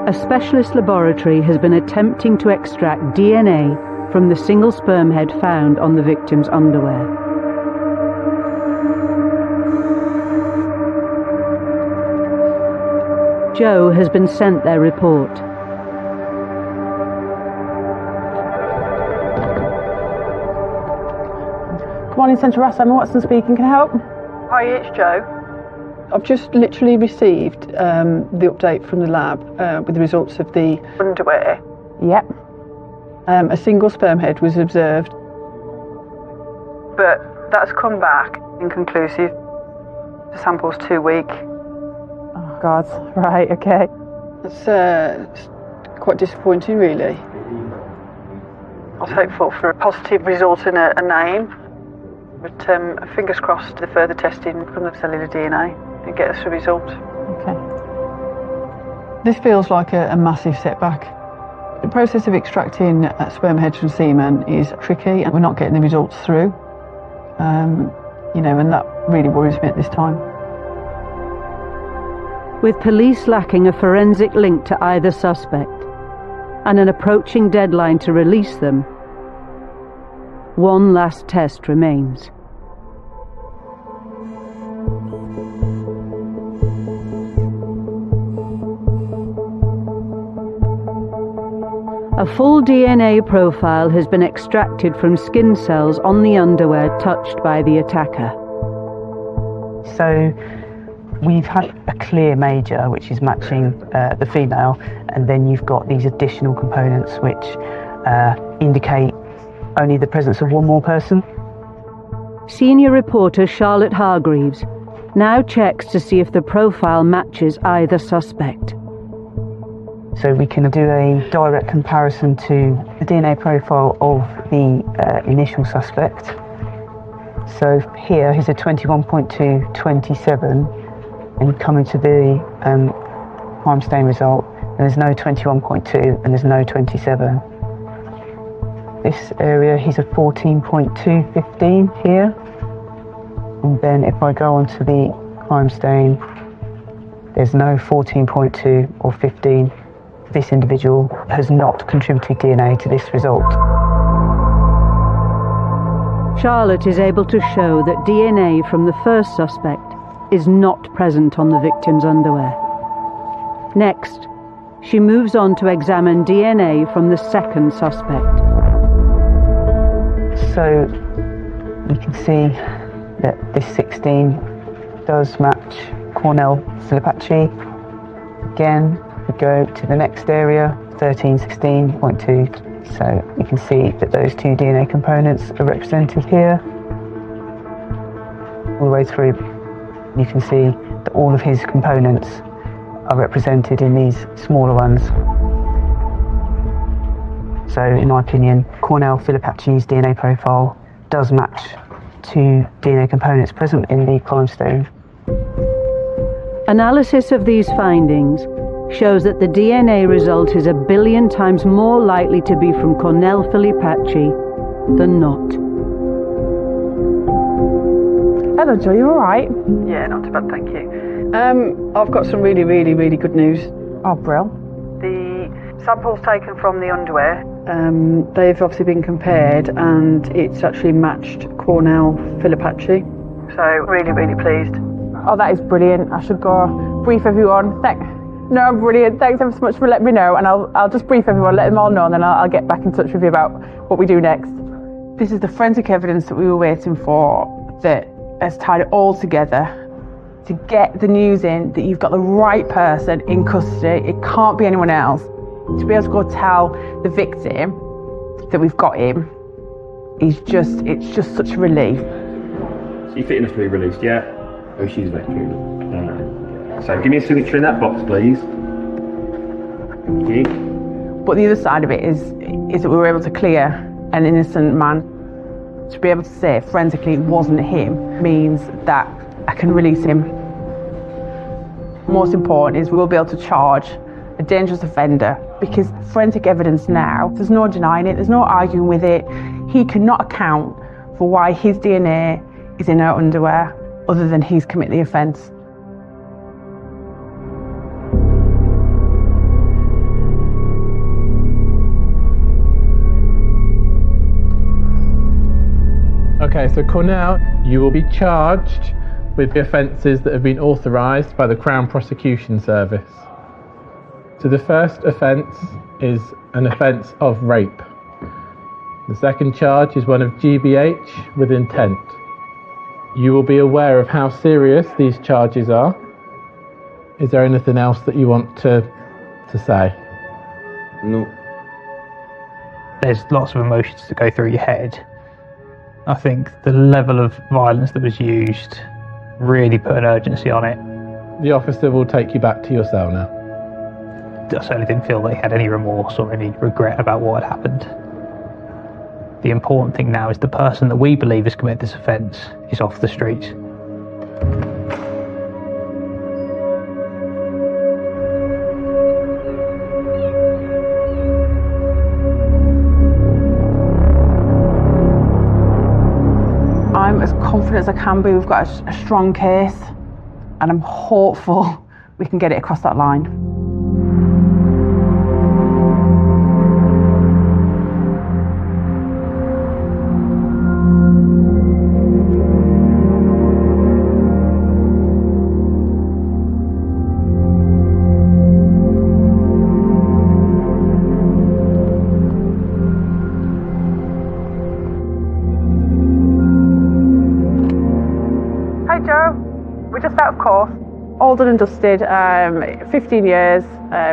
Speaker 3: a specialist laboratory has been attempting to extract DNA from the single sperm head found on the victim's underwear. Joe has been sent their report.
Speaker 7: Good morning, Central Ross. I'm Watson speaking. Can I help?
Speaker 4: Hi, it's Joe. I've just literally received the update from the lab with the results of the underwear.
Speaker 7: Yep.
Speaker 4: A single sperm head was observed, but that's come back inconclusive. The sample's too weak.
Speaker 7: Oh, God. Right, okay.
Speaker 4: It's quite disappointing, really. I was hopeful for a positive result and a name, but fingers crossed the further testing from the cellular DNA and get us a result.
Speaker 7: Okay.
Speaker 4: This feels like a massive setback. The process of extracting sperm heads from semen is tricky and we're not getting the results through. And that really worries me at this time.
Speaker 3: With police lacking a forensic link to either suspect and an approaching deadline to release them, one last test remains. A full DNA profile has been extracted from skin cells on the underwear touched by the attacker.
Speaker 5: So we've had a clear major, which is matching the female, and then you've got these additional components which indicate only the presence of one more person.
Speaker 3: Senior reporter Charlotte Hargreaves now checks to see if the profile matches either suspect.
Speaker 5: So we can do a direct comparison to the DNA profile of the initial suspect. So here he's a 21.227, and coming to the crime stain result, there's no 21.2 and there's no 27. This area he's a 14.215 here, and then if I go on to the crime stain, there's no 14.2 or 15. This individual has not contributed DNA to this result.
Speaker 3: Charlotte is able to show that DNA from the first suspect is not present on the victim's underwear. Next, she moves on to examine DNA from the second suspect.
Speaker 5: So you can see that this 16 does match Cornell Filipacci. Again, we go to the next area, 1316.2. So you can see that those two DNA components are represented here. All the way through, you can see that all of his components are represented in these smaller ones. So in my opinion, Cornell Filipacci's DNA profile does match to DNA components present in the crime stain.
Speaker 3: Analysis of these findings shows that the DNA result is 1 billion times more likely to be from Cornell Filipacci than not.
Speaker 7: Hello, Joe, you alright?
Speaker 4: Yeah, not too bad, thank you. I've got some really good news.
Speaker 7: Oh, brill.
Speaker 4: The samples taken from the underwear, they've obviously been compared and it's actually matched Cornell Filipacci. So really pleased.
Speaker 7: Oh, that is brilliant. I should go brief everyone. No, brilliant. Thanks ever so much for letting me know, and I'll just brief everyone, let them all know, and then I'll get back in touch with you about what we do next. This is the forensic evidence that we were waiting for that has tied it all together to get the news in that you've got the right person in custody. It can't be anyone else. To be able to go tell the victim that we've got him it's just such a relief.
Speaker 15: So you're fitting us to be released, yeah? Oh, she's a veteran. So give me a signature in that box, please. Thank you.
Speaker 7: But the other side of it is that we were able to clear an innocent man. To be able to say forensically it wasn't him means that I can release him. Most important is we will be able to charge a dangerous offender, because forensic evidence now, there's no denying it, there's no arguing with it. He cannot account for why his DNA is in her underwear other than he's committed the offence.
Speaker 1: Okay, so Cornell, you will be charged with the offences that have been authorised by the Crown Prosecution Service. So the first offence is an offence of rape. The second charge is one of GBH with intent. You will be aware of how serious these charges are. Is there anything else that you want to say?
Speaker 13: No.
Speaker 6: There's lots of emotions to go through your head. I think the level of violence that was used really put an urgency on it.
Speaker 1: The officer will take you back to your cell now.
Speaker 6: I certainly didn't feel they had any remorse or any regret about what had happened. The important thing now is the person that we believe has committed this offence is off the streets.
Speaker 7: I'm as confident as I can be. We've got a strong case, and I'm hopeful we can get it across that line. Hi Joe, we're just out of court. All done and dusted, 15 years,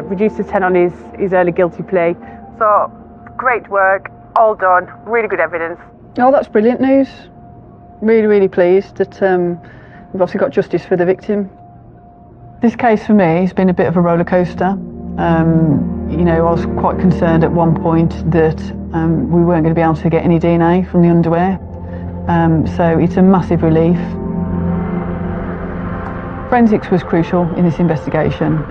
Speaker 7: reduced to 10 on his early guilty plea. So, great work, all done, really good evidence.
Speaker 4: Oh, that's brilliant news. Really, really pleased that we've obviously got justice for the victim. This case for me has been a bit of a roller coaster. You know, I was quite concerned at one point that we weren't going to be able to get any DNA from the underwear. So it's a massive relief. Forensics was crucial in this investigation.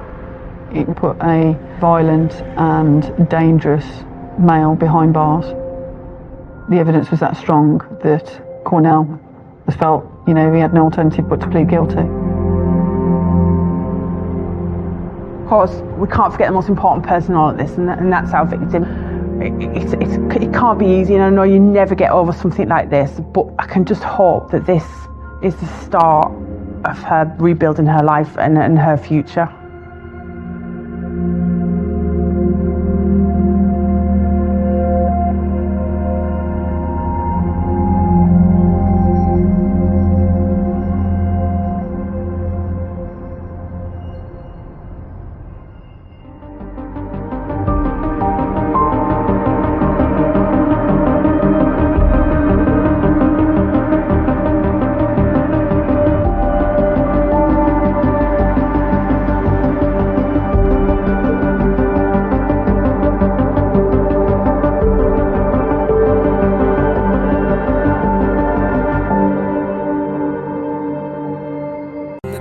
Speaker 4: It put a violent and dangerous male behind bars. The evidence was that strong that Cornell has felt, you know, he had no alternative but to plead guilty.
Speaker 7: Of course, we can't forget the most important person in all of this, and that's our victim. It can't be easy, and I know you never get over something like this, but I can just hope that this is the start of her rebuilding her life and her future.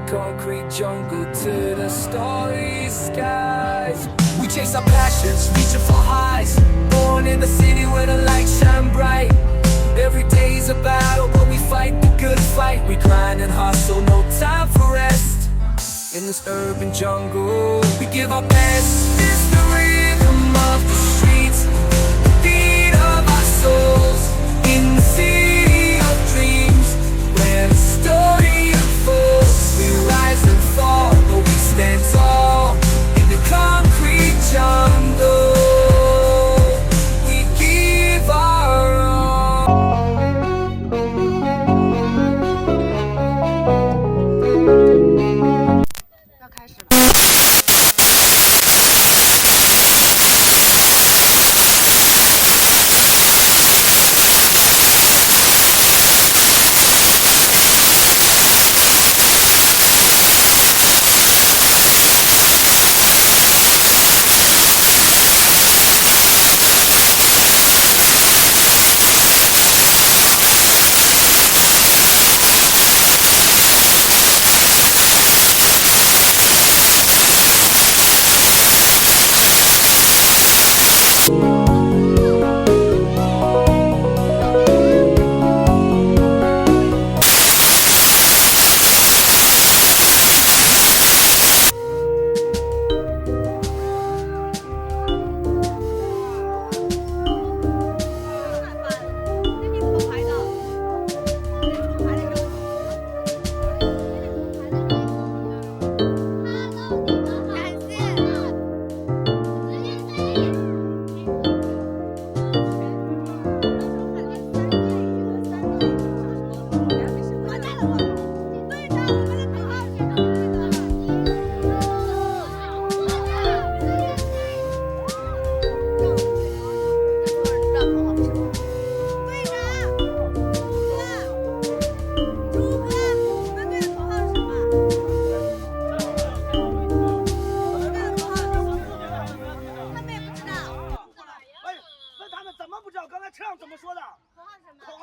Speaker 2: Concrete jungle to the starry skies. We chase our passions, reaching for highs. Born in the city where the lights shine bright. Every day's a battle, but we fight the good fight. We grind and hustle, no time for rest. In this urban jungle, we give our best. It's the rhythm of the streets, the beat of our souls. In the city of dreams, where the story unfolds. We rise and fall, but we stand tall. In the concrete jungle, we give our all.
Speaker 8: 不知道刚才车上怎么说的？口